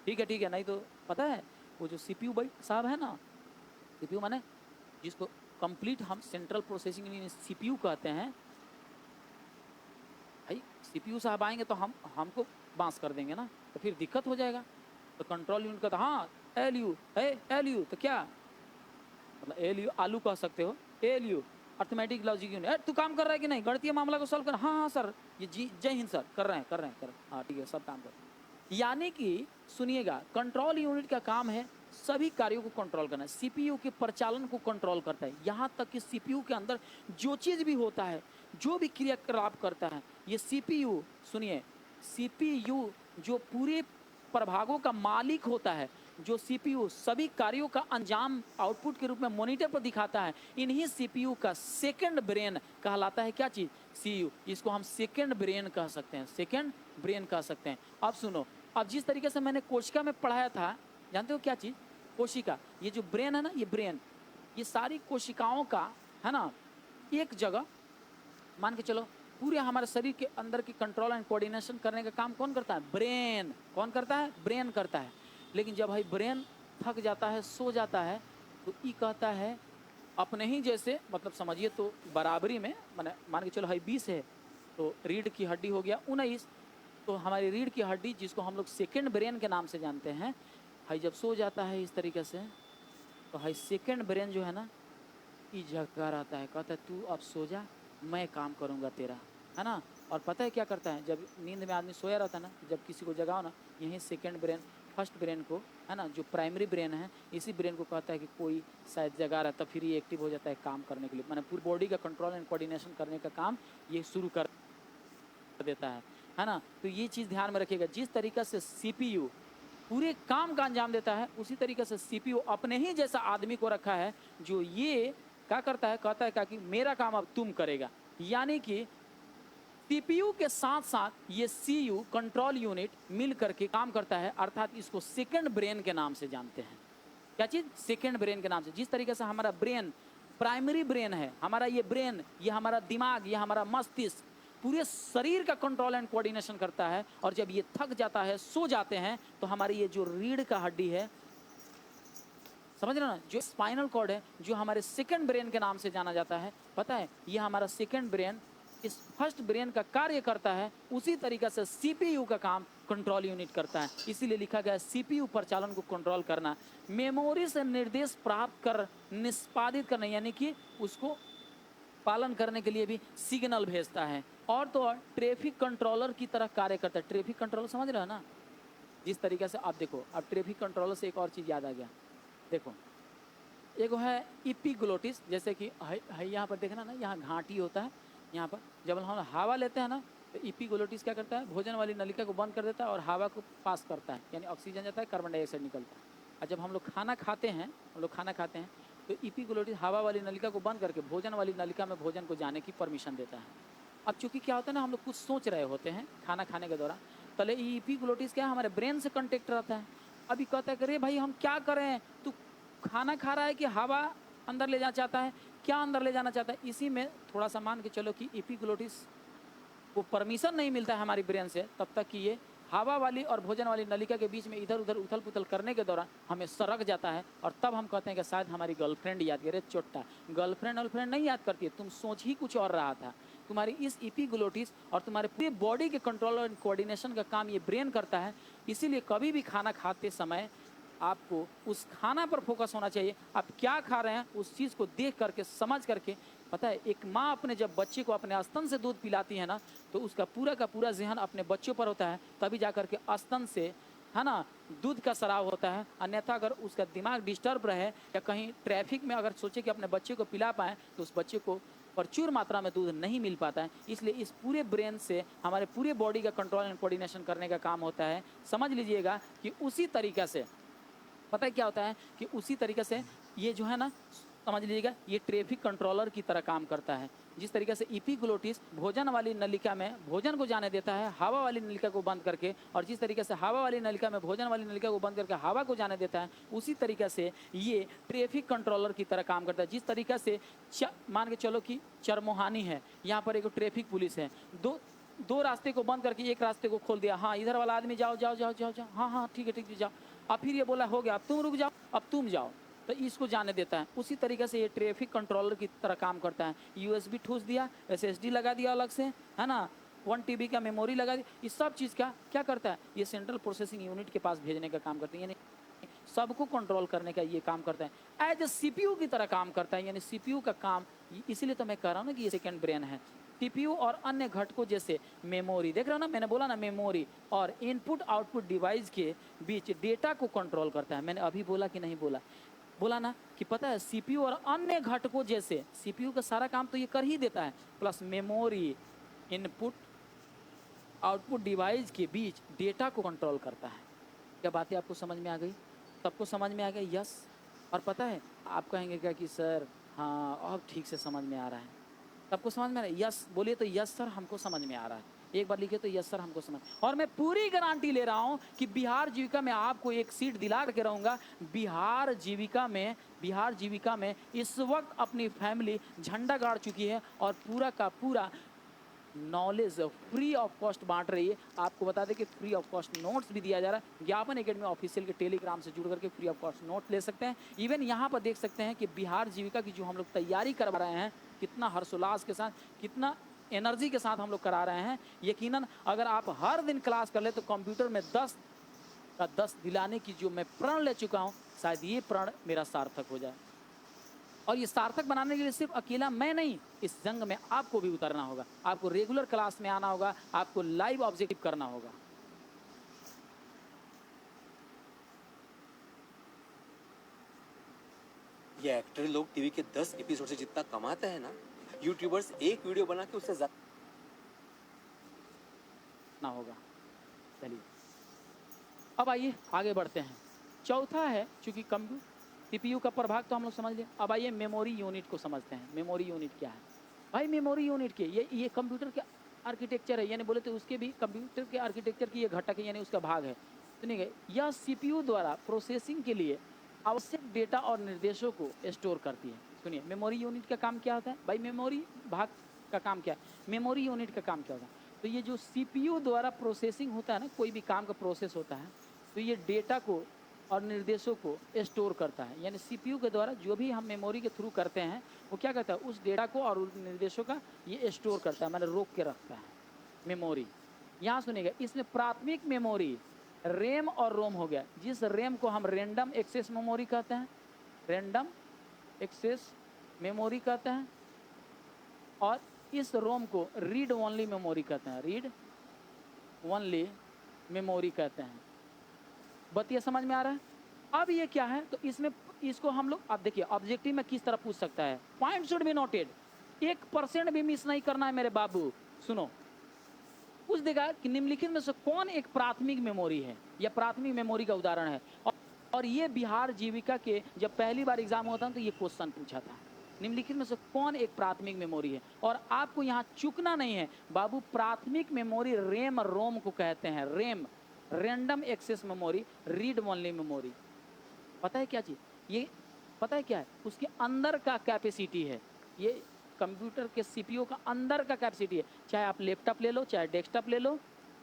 ठीक है। नहीं तो पता है वो जो CPU भाई साहब है ना, CPU माने जिसको कंप्लीट हम सेंट्रल प्रोसेसिंग यूनिट CPU कहते हैं, भाई CPU साहब आएंगे तो हमको बांस कर देंगे ना, तो फिर दिक्कत हो जाएगा। तो कंट्रोल यूनिट कहता हाँ ALU तो क्या मतलब, ALU आलू कह सकते हो, ALU अर्थमेटिक लॉजिक यूनिट, तू काम कर रहा है कि नहीं, गणितीय मामला को सॉल्व कर, हाँ सर, ये जी जय हिंद सर, कर रहे हैं, हाँ ठीक है सब काम कर। यानी कि सुनिएगा, कंट्रोल यूनिट का काम है सभी कार्यों को कंट्रोल करना है, CPU के प्रचालन को कंट्रोल करता है। यहाँ तक कि CPU के अंदर जो चीज़ भी होता है, जो भी क्रियाकलाप करता है, ये CPU सुनिए, CPU जो पूरे प्रभागों का मालिक होता है, जो CPU सभी कार्यों का अंजाम आउटपुट के रूप में मॉनिटर पर दिखाता है, इन्हीं CPU का सेकंड ब्रेन कहलाता है। क्या चीज़, CU, इसको हम सेकंड ब्रेन कह सकते हैं। अब सुनो, अब जिस तरीके से मैंने कोशिका में पढ़ाया था, जानते हो क्या चीज़, कोशिका, ये जो ब्रेन है ना, ये ब्रेन, ये सारी कोशिकाओं का है ना एक जगह, मान के चलो पूरे हमारे शरीर के अंदर की कंट्रोल एंड कोऑर्डिनेशन करने का काम कौन करता है, ब्रेन। कौन करता है, ब्रेन करता है। लेकिन जब भाई ब्रेन थक जाता है, सो जाता है, तो ई कहता है अपने ही जैसे, मतलब समझिए तो बराबरी में, माने मान के चलो भाई 20 है तो रीढ़ की हड्डी हो गया 19, तो हमारी रीढ़ की हड्डी जिसको हम लोग सेकेंड ब्रेन के नाम से जानते हैं, भाई जब सो जाता है इस तरीके से, तो भाई सेकेंड ब्रेन जो है ना ई झक्कार आता है, कहता है तू अब सो जा, मैं काम करूँगा तेरा, है ना। और पता है क्या करता है, जब नींद में आदमी सोया रहता है ना, जब किसी को जगाओ ना, यहीं सेकंड ब्रेन फर्स्ट ब्रेन को, है ना, जो प्राइमरी ब्रेन है, इसी ब्रेन को कहता है कि कोई शायद जगा रहा है, तब फिर ये एक्टिव हो जाता है काम करने के लिए, माने पूरी बॉडी का कंट्रोल एंड कोऑर्डिनेशन करने का काम ये शुरू कर देता है ना। तो ये चीज़ ध्यान में रखिएगा, जिस तरीक़ा से CPU पूरे काम का अंजाम देता है, उसी तरीके से CPU अपने ही जैसा आदमी को रखा है, जो ये क्या करता है, कहता है कि मेरा काम अब तुम करेगा। यानी कि CPU के साथ साथ ये CU कंट्रोल यूनिट मिल करके काम करता है, अर्थात इसको सेकंड ब्रेन के नाम से जानते हैं। क्या चीज़? सेकंड ब्रेन के नाम से। जिस तरीके से हमारा ब्रेन प्राइमरी ब्रेन है, हमारा ये ब्रेन, ये हमारा दिमाग, ये हमारा मस्तिष्क पूरे शरीर का कंट्रोल एंड कोऑर्डिनेशन करता है, और जब ये थक जाता है, सो जाते हैं, तो हमारी ये जो रीढ़ का हड्डी है, समझ रहे हो ना, जो स्पाइनल कॉर्ड है, जो हमारे सेकंड ब्रेन के नाम से जाना जाता है, पता है ये हमारा सेकंड ब्रेन इस फर्स्ट ब्रेन का कार्य करता है, उसी तरीके से CPU का काम कंट्रोल यूनिट करता है। इसीलिए लिखा गया है CPU परिचालन को कंट्रोल करना, मेमोरी से निर्देश प्राप्त कर निष्पादित करना, यानी कि उसको पालन करने के लिए भी सिग्नल भेजता है, और तो और ट्रैफिक कंट्रोलर की तरह कार्य करता है। ट्रैफिक कंट्रोलर समझ रहे हो ना, जिस तरीके से आप देखो, अब ट्रैफिक कंट्रोलर से एक और चीज़ याद आ गया, देखो एक है इपीग्लोटिस, जैसे कि यहाँ पर देखना ना, यहाँ घाटी होता है, यहाँ पर जब हम हवा लेते हैं ना, तो इपीग्लोटिस क्या करता है, भोजन वाली नलिका को बंद कर देता है और हवा को पास करता है, यानी ऑक्सीजन जाता है, कार्बन डाइऑक्साइड निकलता है। और जब हम लोग खाना खाते हैं, तो इपीग्लोटिस हवा वाली नलिका को बंद करके भोजन वाली नलिका में भोजन को जाने की परमिशन देता है। अब चूंकि क्या होता है ना, हम लोग कुछ सोच रहे होते हैं खाना खाने के दौरान, तले इपीग्लोटिस क्या है, हमारे ब्रेन से कॉन्टेक्ट रहता है। अभी कहता है कि अरे भाई हम क्या करें, तू खाना खा रहा है कि हवा अंदर ले जाना चाहता है, क्या अंदर ले जाना चाहता है। इसी में थोड़ा सा मान के चलो कि इपीग्लोटिस को परमिशन नहीं मिलता है हमारी ब्रेन से, तब तक कि ये हवा वाली और भोजन वाली नलिका के बीच में इधर उधर उथल पुथल करने के दौरान हमें सरक जाता है, और तब हम कहते हैं कि शायद हमारी गर्लफ्रेंड याद करे। चोट्टा गर्लफ्रेंड नहीं याद करती है, तुम सोच ही कुछ और रहा था। तुम्हारी इस इपीग्लोटिस और तुम्हारे पूरे बॉडी के कंट्रोल और कोऑर्डिनेशन का काम ये ब्रेन करता है। इसीलिए कभी भी खाना खाते समय आपको उस खाना पर फोकस होना चाहिए, आप क्या खा रहे हैं उस चीज़ को देख करके, समझ करके। पता है, एक माँ अपने जब बच्चे को अपने स्तन से दूध पिलाती है ना, तो उसका पूरा का पूरा ज़हन अपने बच्चों पर होता है, तभी जा कर के स्तन से, है ना, दूध का स्राव होता है। अन्यथा अगर उसका दिमाग डिस्टर्ब रहे या कहीं ट्रैफिक में अगर सोचे कि अपने बच्चे को पिला पाएँ, तो उस बच्चे को प्रचुर मात्रा में दूध नहीं मिल पाता है। इसलिए इस पूरे ब्रेन से हमारे पूरे बॉडी का कंट्रोल एंड कोऑर्डिनेशन करने का काम होता है। समझ लीजिएगा कि उसी तरीक़ा से, पता है क्या होता है कि उसी तरीके से ये जो है ना, समझ लीजिएगा, ये ट्रैफिक कंट्रोलर की तरह काम करता है। जिस तरीके से इपीग्लोटिस भोजन वाली नलिका में भोजन को जाने देता है हवा वाली नलिका को बंद करके, और जिस तरीके से हवा वाली नलिका में भोजन वाली नलिका को बंद करके हवा को जाने देता है, उसी तरीके से ये ट्रैफिक कंट्रोलर की तरह काम करता है। जिस तरीके से मान के चलो कि चरमोहानी है, यहाँ पर एक ट्रैफिक पुलिस है, दो रास्ते को बंद करके एक रास्ते को खोल दिया, हाँ इधर वाला आदमी जाओ जाओ जाओ जाओ जाओ, हाँ ठीक है जाओ। अब फिर ये बोला हो गया, अब तुम रुक जाओ, अब तुम जाओ, तो इसको जाने देता है। उसी तरीके से ये ट्रैफिक कंट्रोलर की तरह काम करता है। USB ठूस दिया, SSD लगा दिया अलग से, है ना, 1 TB का मेमोरी लगा दिया, इस सब चीज़ का क्या करता है, ये सेंट्रल प्रोसेसिंग यूनिट के पास भेजने का काम करते हैं, यानी सबको कंट्रोल करने का ये काम करता है। एज ए CPU की तरह काम करता है, यानी CPU का काम, इसीलिए तो मैं कह रहा हूँ ना कि ये सेकेंड ब्रेन है। CPU और अन्य घटकों जैसे मेमोरी, देख रहे हो ना, मैंने बोला ना, मेमोरी और इनपुट आउटपुट डिवाइस के बीच डेटा को कंट्रोल करता है। मैंने अभी बोला कि नहीं बोला ना कि पता है CPU और अन्य घटकों जैसे, CPU का सारा काम तो ये कर ही देता है, plus memory, input output device के बीच डेटा को कंट्रोल करता है। क्या बातें आपको समझ में आ गई? सबको समझ में आ गई? यस। और पता है आप कहेंगे क्या कि सर हाँ अब ठीक से समझ में आ रहा है, सबको समझ में आ रहा है? यस बोलिए तो यस सर हमको समझ में आ रहा है, एक बार लिखे तो यस सर हमको समझ। और मैं पूरी गारंटी ले रहा हूं कि बिहार जीविका में आपको एक सीट दिला करके रहूंगा। बिहार जीविका में इस वक्त अपनी फैमिली झंडा गाड़ चुकी है और पूरा का पूरा नॉलेज फ्री ऑफ कॉस्ट बांट रही है। आपको बता दें कि फ्री ऑफ कॉस्ट नोट्स भी दिया जा रहा है। ज्ञापन एकेडमी ऑफिशियल के टेलीग्राम से जुड़ करके फ्री ऑफ कॉस्ट नोट ले सकते हैं। इवन यहाँ पर देख सकते हैं कि बिहार जीविका की जो हम लोग तैयारी करवा रहे हैं, कितना हर्षोल्लास के साथ, कितना एनर्जी के साथ हम लोग करा रहे हैं। यकीनन अगर आप हर दिन क्लास कर ले तो कंप्यूटर में 10 का 10 दिलाने की जो मैं प्रण ले चुका हूँ, शायद ये प्रण मेरा सार्थक हो जाए। और ये सार्थक बनाने के लिए सिर्फ अकेला मैं नहीं, इस जंग में आपको भी उतरना होगा, आपको रेगुलर क्लास में आना होगा, आपको लाइव ऑब्जेक्टिव करना होगा। ये एक्टर लोग टीवी के 10 एपिसोड से जितना कमाते हैं ना, यूट्यूबर्स एक वीडियो बना के उससे ज्यादा ना होगा। चलिए अब आइए आगे बढ़ते हैं। चौथा है, चूंकि कंप्यूटर सीपीयू का प्रभाग तो हम लोग समझ लें, अब आइए मेमोरी यूनिट को समझते हैं। मेमोरी यूनिट क्या है भाई? मेमोरी यूनिट के ये कंप्यूटर के आर्किटेक्चर है, यानी बोले तो उसके भी कंप्यूटर के आर्किटेक्चर की ये घटक है, यानी उसका भाग है। सुनिए, यह सीपीयू द्वारा प्रोसेसिंग के लिए आवश्यक डेटा और निर्देशों को स्टोर करती है। सुनिए, मेमोरी यूनिट का काम क्या होता है भाई? मेमोरी भाग का काम क्या है? मेमोरी यूनिट का काम क्या होता है? तो ये जो सीपीयू द्वारा प्रोसेसिंग होता है ना, कोई भी काम का प्रोसेस होता है, तो ये डेटा को और निर्देशों को स्टोर करता है। यानी सीपीयू के द्वारा जो भी हम मेमोरी के थ्रू करते हैं, वो क्या करता है? उस डेटा को और उस निर्देशों का ये स्टोर करता है, मैंने रोक के रखता है मेमोरी। यहाँ सुनिएगा, इसमें प्राथमिक मेमोरी रैम और रोम हो गया, जिस रैम को हम रैंडम एक्सेस मेमोरी कहते हैं, रैंडम एक्सेस मेमोरी कहते हैं, और इस रोम को रीड ओनली मेमोरी कहते हैं, रीड ओनली मेमोरी कहते हैं। बतिया समझ में आ रहा है? अब ये क्या है, तो इसमें इसको हम लोग, अब देखिए ऑब्जेक्टिव में किस तरह पूछ सकता है, पॉइंट शुड बी नोटेड, 1% भी मिस नहीं करना है मेरे बाबू। सुनो, पूछ देगा कि निम्नलिखित में से कौन एक प्राथमिक मेमोरी है, या प्राथमिक मेमोरी का उदाहरण है। और ये बिहार जीविका के जब पहली बार एग्जाम होता है तो ये क्वेश्चन पूछा था, निम्नलिखित में से कौन एक प्राथमिक मेमोरी है। और आपको यहाँ चूकना नहीं है बाबू, प्राथमिक मेमोरी रैम रोम को कहते हैं, RAM random access memory, read only memory. पता है क्या चीज ये? पता है क्या है? उसके अंदर का कैपेसिटी है, ये कंप्यूटर के सीपीयू का अंदर का कैपेसिटी है। चाहे आप लैपटॉप ले लो, चाहे डेस्कटॉप ले लो,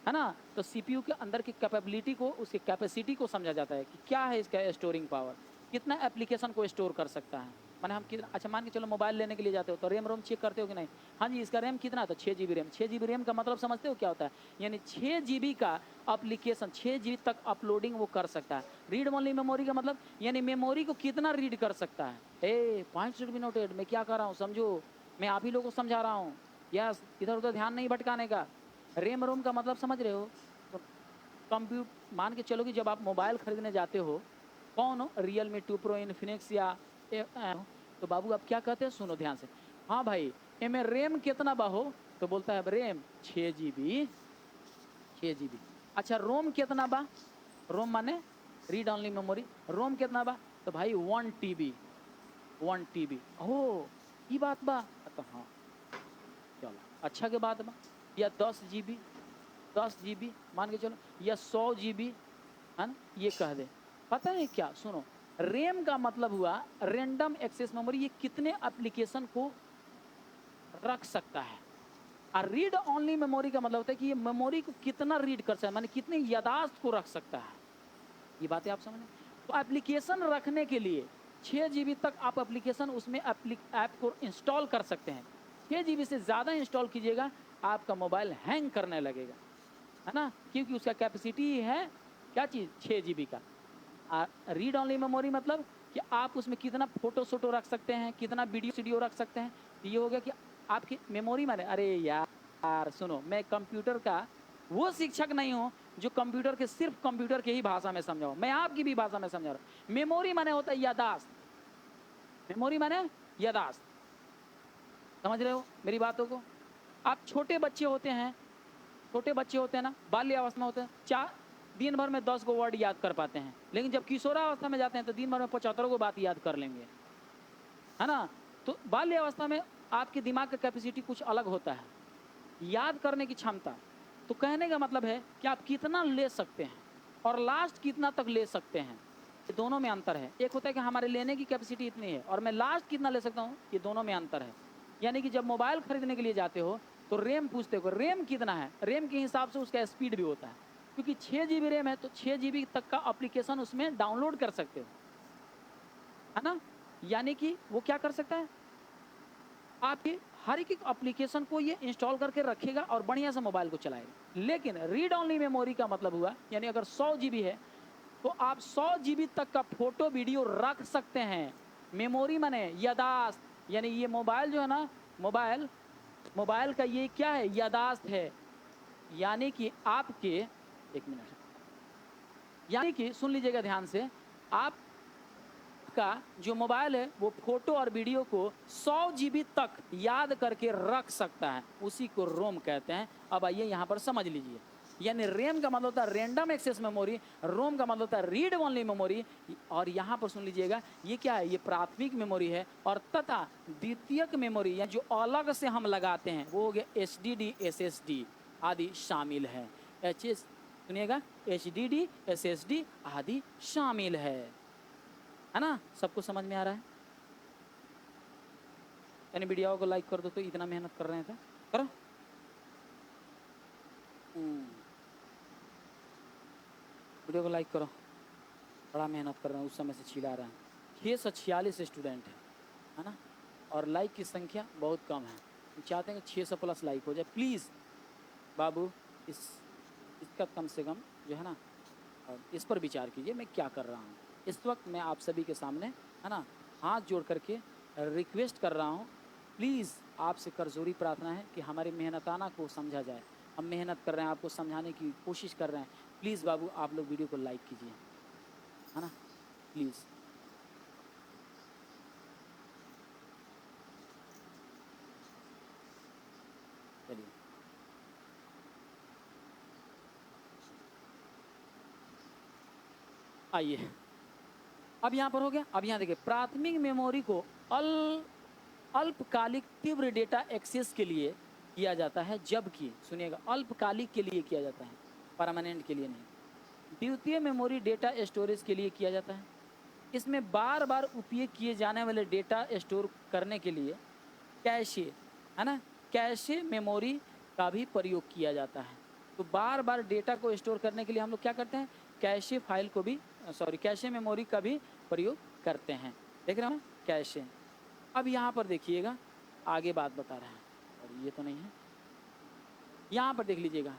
है ना, तो सीपीयू के अंदर की कैपेबिलिटी को, उसकी कैपेसिटी को समझा जाता है कि क्या है इसका स्टोरिंग पावर, कितना एप्लीकेशन को स्टोर कर सकता है। माने हम कितना, अच्छा मान के चलो मोबाइल लेने के लिए जाते हो तो रैम रोम चेक करते हो कि नहीं? हाँ जी, इसका रैम कितना है? तो 6 GB रैम। 6 GB रैम का मतलब समझते हो क्या होता है? यानी 6 GB का एप्लीकेशन 6 GB तक अपलोडिंग वो कर सकता है। रीड ओनली मेमोरी का मतलब यानी मेमोरी को कितना रीड कर सकता है। पॉइंट शुड बी नोटेड, मैं क्या कर रहा हूँ समझो, मैं आप ही लोगों को समझा रहा हूँ। यस, इधर उधर ध्यान नहीं भटकाने का। रैम रोम का मतलब समझ रहे हो? तो कंप्यूटर, मान के चलो कि जब आप मोबाइल खरीदने जाते हो, कौन हो, Realme 2 Pro, इन्फिनिक्स या तो बाबू आप क्या कहते हैं? सुनो ध्यान से, हाँ भाई इनमें रैम कितना बा हो? तो बोलता है रैम 6 GB, 6 GB। अच्छा रोम कितना बा? रोम माने रीड ओनली मेमोरी, रोम कितना बा? तो भाई 1 TB, 1 TB। ओह ये बात बा, तो हाँ चलो अच्छा के बात बा। या 10 GB, 10 GB मान के चलो, या 100 GB, है ना, ये कह दे। पता है क्या? सुनो, रैम का मतलब हुआ रैंडम एक्सेस मेमोरी, ये कितने एप्लीकेशन को रख सकता है। और रीड ओनली मेमोरी का मतलब होता है कि ये मेमोरी को कितना रीड कर सकता है, माने कितने यादाश्त को रख सकता है। ये बातें आप समझ। तो एप्लीकेशन रखने के लिए 6 GB तक आप एप्लीकेशन उसमें ऐप को इंस्टॉल कर सकते हैं। 6 GB से ज़्यादा इंस्टॉल कीजिएगा आपका मोबाइल हैंग करने लगेगा, है ना, क्योंकि उसका कैपेसिटी है क्या चीज़, 6 GB का। रीड ओनली मेमोरी मतलब कि आप उसमें कितना फोटो सोटो रख सकते हैं, कितना वीडियो रख सकते हैं। तो ये हो गया कि आपकी मेमोरी माने, अरे यार सुनो, मैं कंप्यूटर का वो शिक्षक नहीं हूँ जो कंप्यूटर के सिर्फ कंप्यूटर के ही भाषा में समझाऊँ, मैं आपकी भी भाषा में समझा रहा हूँ। मेमोरी माने होता है यादाश्त, मेमोरी माने यादाश्त। समझ रहे हो मेरी बातों को? आप छोटे बच्चे होते हैं, छोटे बच्चे होते हैं ना, बाल्यावस्था में होते हैं, दिन भर में 10 गो वर्ड याद कर पाते हैं, लेकिन जब किशोरावस्था में जाते हैं तो दिन भर में 75 गो बात याद कर लेंगे, है ना। तो बाल्यावस्था में आपके दिमाग का कैपेसिटी कुछ अलग होता है, याद करने की क्षमता। तो कहने का मतलब है कि आप कितना ले सकते हैं और लास्ट कितना तक ले सकते हैं, ये दोनों में अंतर है। एक होता है कि हमारे लेने की कैपेसिटी इतनी है और मैं लास्ट कितना ले सकता हूँ, ये दोनों में अंतर है। यानी कि जब मोबाइल खरीदने के लिए जाते हो तो रैम पूछते हो, रैम कितना है, रैम के हिसाब से उसका स्पीड भी होता है, क्योंकि 6 GB रैम है तो 6 GB तक का एप्लीकेशन उसमें डाउनलोड कर सकते हो, है ना। यानी कि वो क्या कर सकता है, आपके हर एक एप्लीकेशन को ये इंस्टॉल करके रखेगा और बढ़िया से मोबाइल को चलाएगा। लेकिन रीड ओनली मेमोरी का मतलब हुआ, यानी अगर 100 GB है तो आप 100 GB तक का फोटो वीडियो रख सकते हैं, मेमोरी माने यादाश्त, यानी ये मोबाइल जो है ना, मोबाइल का ये क्या है, यादाश्त है। यानी कि आपके, एक मिनट, यानी कि सुन लीजिएगा ध्यान से, आपका जो मोबाइल है वो फोटो और वीडियो को 100 जीबी तक याद करके रख सकता है, उसी को रोम कहते हैं। अब आइए यहाँ पर समझ लीजिए, यानी रैम का मतलब होता है रैंडम एक्सेस मेमोरी, रोम का मतलब होता है रीड ओनली मेमोरी। और यहाँ पर सुन लीजिएगा, ये क्या है, ये प्राथमिक मेमोरी है, और तथा द्वितीयक मेमोरी या जो अलग से हम लगाते हैं वो हो गया HDD, SSD आदि शामिल है। सुनिएगा, HDD, SSD आदि शामिल है ना। सबको समझ में आ रहा है? यानी वीडियो को लाइक कर दो, तो इतना मेहनत कर रहे थे, करो। वीडियो को लाइक करो, बड़ा मेहनत कर रहे हैं, उस समय से चिल्ला रहे हैं। 646 स्टूडेंट है ना, और लाइक की संख्या बहुत कम है। हम चाहते हैं कि 600 प्लस लाइक हो जाए। प्लीज़ बाबू इसका कम से कम जो है ना, इस पर विचार कीजिए, मैं क्या कर रहा हूँ। इस वक्त मैं आप सभी के सामने है ना हाथ जोड़ करके रिक्वेस्ट कर रहा हूँ, प्लीज़ आपसे करजोरी प्रार्थना है कि हमारी मेहनताना को समझा जाए। हम मेहनत कर रहे हैं, आपको समझाने की कोशिश कर रहे हैं। प्लीज़ बाबू आप लोग वीडियो को लाइक कीजिए, है ना, प्लीज़। चलिए, आइए, अब यहाँ पर हो गया। अब यहाँ देखिए, प्राथमिक मेमोरी को अल्पकालिक तीव्र डेटा एक्सेस के लिए किया जाता है, जबकि सुनिएगा अल्पकालिक के लिए किया जाता है, परमानेंट के लिए नहीं। द्वितीय मेमोरी डेटा स्टोरेज के लिए किया जाता है। इसमें बार बार उपयोग किए जाने वाले डेटा स्टोर करने के लिए कैशे, है ना, कैशे मेमोरी का भी प्रयोग किया जाता है। तो बार बार डेटा को स्टोर करने के लिए हम लोग क्या करते हैं, कैशे फाइल को भी कैशे मेमोरी का भी प्रयोग करते हैं। देख रहे हैं कैशे। अब यहाँ पर देखिएगा, आगे बात बता रहा है, और ये तो नहीं है, यहाँ पर देख लीजिएगा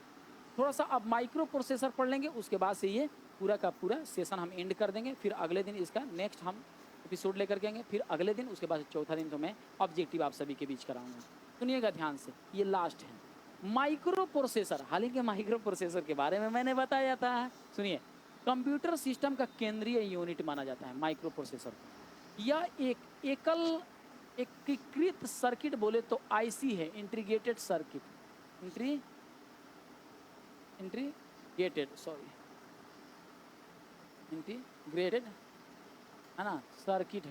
थोड़ा सा। अब माइक्रो प्रोसेसर पढ़ लेंगे, उसके बाद से ये पूरा का पूरा सेशन हम एंड कर देंगे। फिर अगले दिन इसका नेक्स्ट हम एपिसोड लेकर के आएंगे, फिर अगले दिन, उसके बाद चौथा दिन तो मैं ऑब्जेक्टिव आप सभी के बीच कराऊंगा। सुनिएगा ध्यान से, ये लास्ट है माइक्रो प्रोसेसर। हालांकि माइक्रो प्रोसेसर के बारे में मैंने बताया था, सुनिए, कंप्यूटर सिस्टम का केंद्रीय यूनिट माना जाता है माइक्रो प्रोसेसर। यह एक एकीकृत सर्किट बोले तो आईसी है, इंटीग्रेटेड सर्किट, इंटीग्रेटेड है ना, सर्किट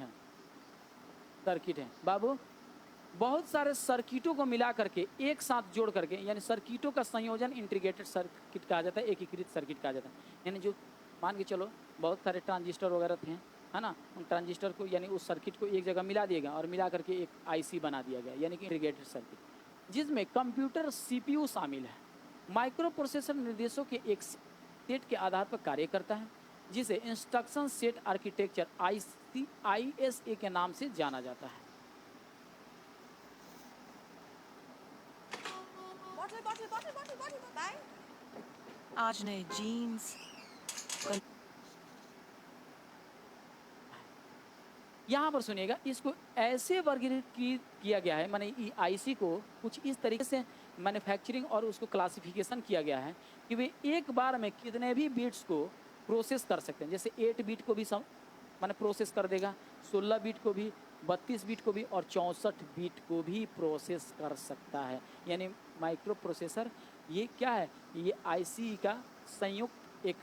है बाबू। बहुत सारे सर्किटों को मिला करके एक साथ जोड़ करके, यानी सर्किटों का संयोजन इंटीग्रेटेड सर्किट कहा जाता है, एकीकृत सर्किट कहा जाता है। यानी जो मान के चलो बहुत सारे ट्रांजिस्टर वगैरह थे, है ना, उन ट्रांजिस्टर को यानी उस सर्किट को एक जगह मिला दिया गया और मिला करके एक आईसी बना दिया गया, यानी कि इंटीग्रेटेड सर्किट, जिसमें कंप्यूटर सीपीयू शामिल है। माइक्रो प्रोसेसर निर्देशों के एक सेट के आधार पर कार्य करता है, जिसे इंस्ट्रक्शन सेट आर्किटेक्चर ISA के नाम से जाना जाता है। आज नए जीन्स यहाँ पर सुनिएगा, इसको ऐसे वर्गीकृत किया गया है, माने IC को कुछ इस तरीके से मैन्युफैक्चरिंग और उसको क्लासिफिकेशन किया गया है कि वे एक बार में कितने भी बिट्स को प्रोसेस कर सकते हैं। जैसे 8 बिट को भी माने प्रोसेस कर देगा, 16 बिट को भी, 32 बिट को भी, और 64 बिट को भी प्रोसेस कर सकता है। यानी माइक्रो प्रोसेसर ये क्या है, ये IC का संयुक्त एक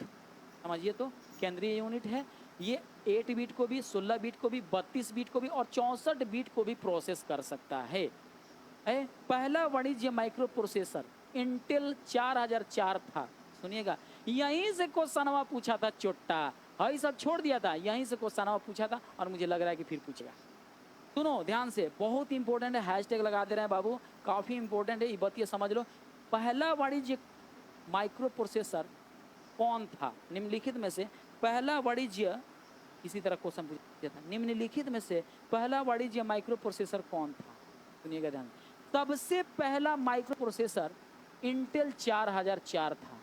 समझिए तो केंद्रीय यूनिट है। ये 8 बिट को भी, 16 बिट को भी, 32 बिट को भी और 64 बिट को भी प्रोसेस कर सकता है। पहला वाणिज्य माइक्रो प्रोसेसर इंटेल 4004 था। सुनिएगा, यहीं से क्वेश्चनवा पूछा था, चोट्टा है सब छोड़ दिया था, यहीं से क्वेश्चनवा पूछा था और मुझे लग रहा है कि फिर पूछेगा। सुनो ध्यान से, बहुत इंपॉर्टेंट है, हैशटैग लगा दे रहे हैं बाबू, काफ़ी इंपॉर्टेंट है, ये बतिया समझ लो। पहला वाणिज्य माइक्रो प्रोसेसर कौन था? निम्नलिखित में से पहला वाणिज्य, इसी तरह क्वेश्चन पूछा था, निम्नलिखित में से पहला वाणिज्य माइक्रो प्रोसेसर कौन था? सुनिएगा ध्यान। सबसे पहला माइक्रो प्रोसेसर इंटेल 4004 था,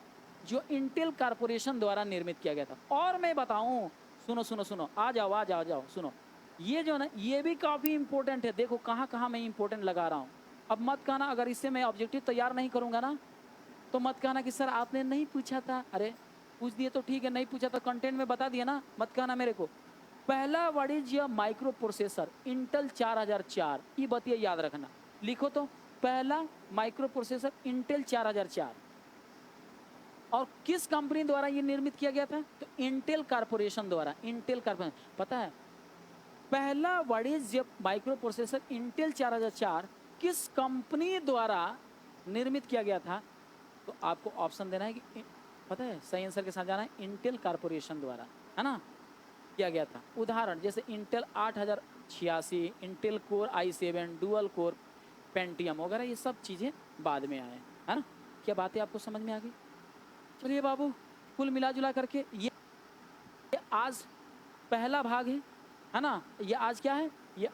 जो इंटेल कारपोरेशन द्वारा निर्मित किया गया था। और मैं बताऊं, सुनो सुनो सुनो, आ जाओ सुनो, ये जो ना ये भी काफी इंपॉर्टेंट है। देखो कहाँ कहाँ मैं इंपॉर्टेंट लगा रहा हूँ। अब मत कहना अगर इससे मैं ऑब्जेक्टिव तैयार नहीं करूंगा ना तो मत कहना कि सर आपने नहीं पूछा था। अरे पूछ दिए तो ठीक है, नहीं पूछा तो कंटेंट में बता दिया ना, मत कहना मेरे को। पहला what is your micro processor Intel 4004, ये बतिया याद रखना। लिखो तो पहला माइक्रो प्रोसेसर इंटेल 4004 और किस कंपनी द्वारा ये निर्मित किया गया था? तो इंटेल कारपोरेशन द्वारा। इंटेल कारपोरेशन पता है पहला what is your micro processor Intel 4004 किस कंपनी द्वारा निर्मित किया गया था? तो आपको ऑप्शन देना है कि पता है सही आंसर के साथ जाना है इंटेल कारपोरेशन द्वारा, है ना, किया गया था। उदाहरण जैसे Intel 8086, Intel core i7, dual core Pentium वगैरह, ये सब चीज़ें बाद में आए, है ना। क्या बातें आपको समझ में आ गई? चलिए बाबू, कुल मिला जुला करके ये आज पहला भाग है ना। ये आज क्या है? ये